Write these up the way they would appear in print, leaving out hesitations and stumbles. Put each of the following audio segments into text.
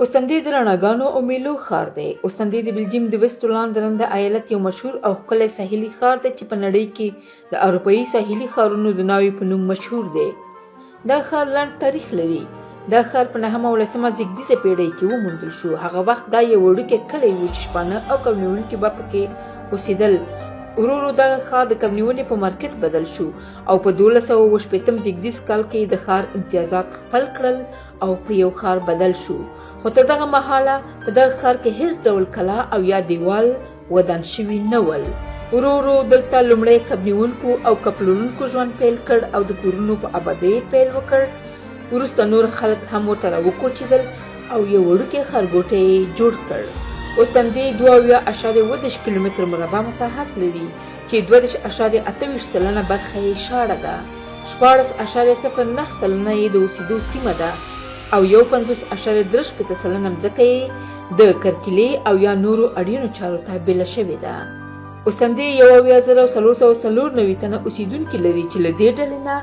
اوستنې د رڼاګانو او میلو ښار دی. اوستنې د بلجیم د ویسټولاند رنده ایالت یو مشهور او ښکلی ساحلي ښار دی چې په نړۍ کې د اروپايي ساحلي ښارونو د ناوې په نوم مشهور دی. دا ښار لنډ تاریخ لري. دا ښار په 9 او 10 زیږدیزه پیړۍ کې وموندل شو. هغه وخت دا یو وړوکی کلی و چې شپانه او کبنیونکي به پکې اوسېدل. ورو ورو دغه ښار د کبنیونې په مارکیټ بدل شو او په 1280 زیږدیز کال کې د ښار امتیازات خپل کړل او په یو ښار بدل شو. خو تر دغه مهاله په دغه ښار کې هیڅ ډول کلا او یا دیوال ودان شوي نه ول. ورو ورو دلته لومړی کبنیونکو او کپلونکو ژوند پیل کړ او د کورونو په آبادۍ پیل وکړ. وروسته نور خلک هم ورته راوکوچېدل او یو وړوکی ښارګوټی یې جوړ کړ. اوستنې 22.28 کیلومتر مربع مساحت لري چې 22.28% برخه یې شاړه ده. 14.09% یې د اوسېدو سیمه ده او 51.38% مځکه یې د کرکیلې او یا نورو اړینو چارو ته بیله شوې ده. اوستنې 14,494 تنه اوسېدونکي لري چې له دې ډلې نه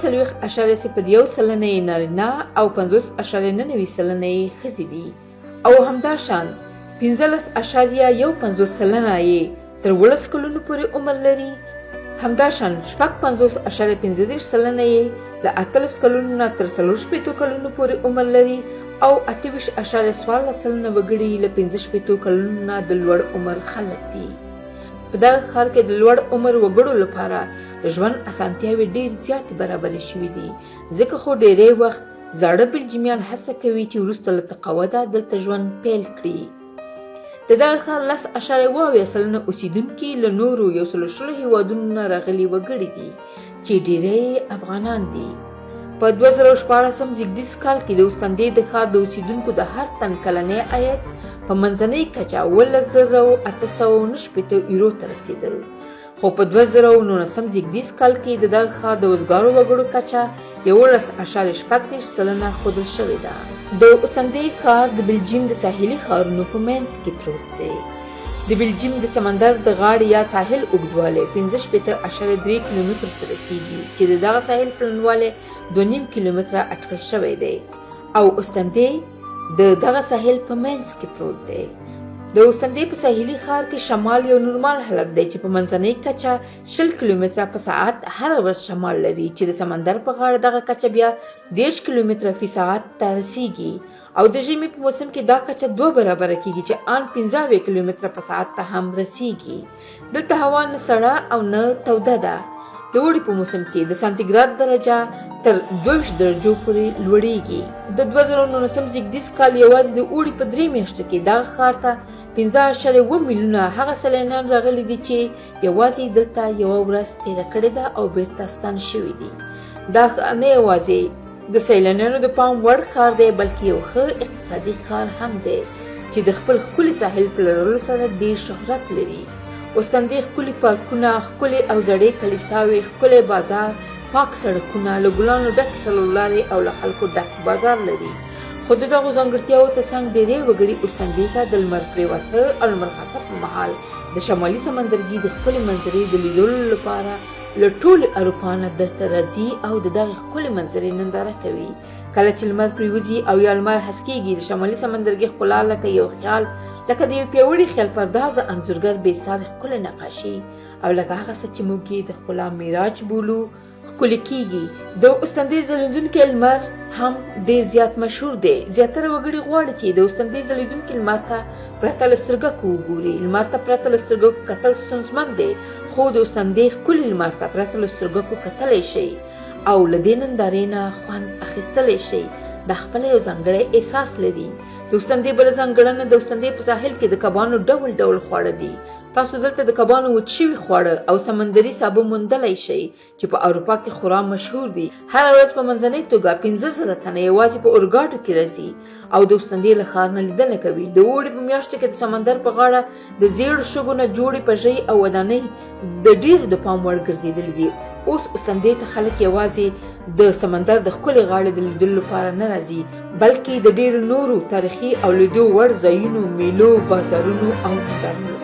40.01% یې نارینه او 50.99% یې ښځې دي او همداشان 15.15% یې تر 18 کلونو پورې عمر لري. همداشان 55.15% یې له 18 کلونو نه تر 40 کلونو پورې عمر لري او 28.14% وګړي له 15 کلونو نه د لوړ عمر خلک دي. په دغه ښار کې د لوړ عمر وګړو لپاره د ژوند اسانتیاوې ډېر زیاتې برابرې شوي دي. ځکه خو ډېری وخت زاړه بلجیمیان هڅه کوي چې وروسته له تقاعده دلته ژوند پیل کړي. د دغه ښار 10.20% اوسېدونکي له نورو 120 هیوادونو نه راغلي وګړي دي چې ډېری افغانان دي. په 2014 زیږدیز کال کې د اوستنې د ښار د اوسېدونکو د هر تن کلنی عاید په منځنۍ کچه 1890 یورو ته رسېدل. خو په 2019 زیږدیز کال کې د دغه ښار د وزګارو وګړو کچه 11.6% ښودل شوې ده. د اوستنې ښار د بلجیم د ساحلي ښارونو په منځ کې پروت دی. د بلجیم د سمندر د غاړې یا ساحل اوږدوالی 15.3 کیلومتر ته رسیږي چې د دغه ساحل پلنوالی 2.5 کیلومتره اټکل شوی دی او اوستنې د دغه ساحل په منځ کې پروت دی. د اوستنې په ساحلي ښار کې شمال یو نورمال حالت دی چې په منځنۍ کچه 20 کیلومتره په ساعت هر ورځ شمال لري چې د سمندر په غاړه دغه کچه بیا 10 کیلومتره فی ساعت ته رسیږي او د ژمي په موسم کې دا کچه 2 برابره کیږي چې ان 15 کیلومتره په ساعت ته هم رسیږي. دلته هوا نه سړه او نه توده ده. د اوړي په موسم کې د سانتیګراد درجه تر 22 درجو پورې لوړیږي. د 2019 زیږدیز کال یوازې د اوړي په 3 میاشتو کې دغه ښار ته 15.7 میلیونه هغه سیلانیان راغلي دي چې یوازې دلته یوه ورځ تیره کړې ده او بیرته ستانه شوي دي. دا ښار نه یوازې د سیلانیانو د پام وړ ښار دی بلکې یو ښه اقتصادي ښار هم دی چې د خپل ښکلي ساحل په لرلو سره ډېر شهرت لري. اوستنې ښکلي پارکونه، ښکلي او زړې کلیساوې، ښکلی بازار، پاک سړکونه، له ګلانو ډکې څلورلارې او له خلکو ډک بازار لري. خو د دغو ځانګړتیاوو تر څنګ ډېری وګړي اوستنې ته د لمر پرېوته او لمر خاته په مهال د شمالي سمندرګي د ښکلې منظرې د لیدلو لپاره له ټولې اروپا نه دلته راځي او د دغې ښکلې منظرې ننداره کوي. کله چې لمر پرېوځي او یا لمر هسکېږي د شمالي سمندرګي ښکلا لکه یو خیال، لکه د یو پیاوړي خیال پردازه انځورګر بې ساري ښکلې نقاشي او لکه هغه څه چې موږ یې د ښکلا معراج بولو ښکلې کیږي. د اوستنې ځلېدونکي لمر هم ډېر زیات مشهور دی. زیاتره وګړي غواړي چې د اوستنې ځلېدونکي لمر ته پرته له سترګکو وګوري. لمر ته پرته له سترګکو کتل ستونزمن دی، خو د اوستنې ښکلي لمر ته پرته له سترګکو کتلی شئ او له دې نندارې نه خوند اخیستلی شئ. دا خپل یو ځانګړی احساس لري. د اوستنې بله ځانګړنه د اوستنې په ساحل کې د کبانو ډول ډول خواړه دي. تاسو دلته د کبانو وچ شوي خواړه او سمندري سابه موندلی شئ چې په اروپا کې خورا مشهور دي. هره ورځ په منځنۍ توګه 15,000 تنه یوازې په اورګاډو کې راځي او د اوستنې له ښار نه لیدنه کوي. د اوړي په میاشتو کې د سمندر په غاړه د زیړو شګو نه جوړې پژۍ او ودانۍ د ډېرو د پام وړ ګرځېدلې دي. اوس اوستنې ته خلک یوازې د سمندر د ښکلې غاړې د لیدلو لپاره نه راځي بلکې د ډېرو نورو تاریخي او لیدو وړ ځایونو، میلو، بازارونو او نندارونو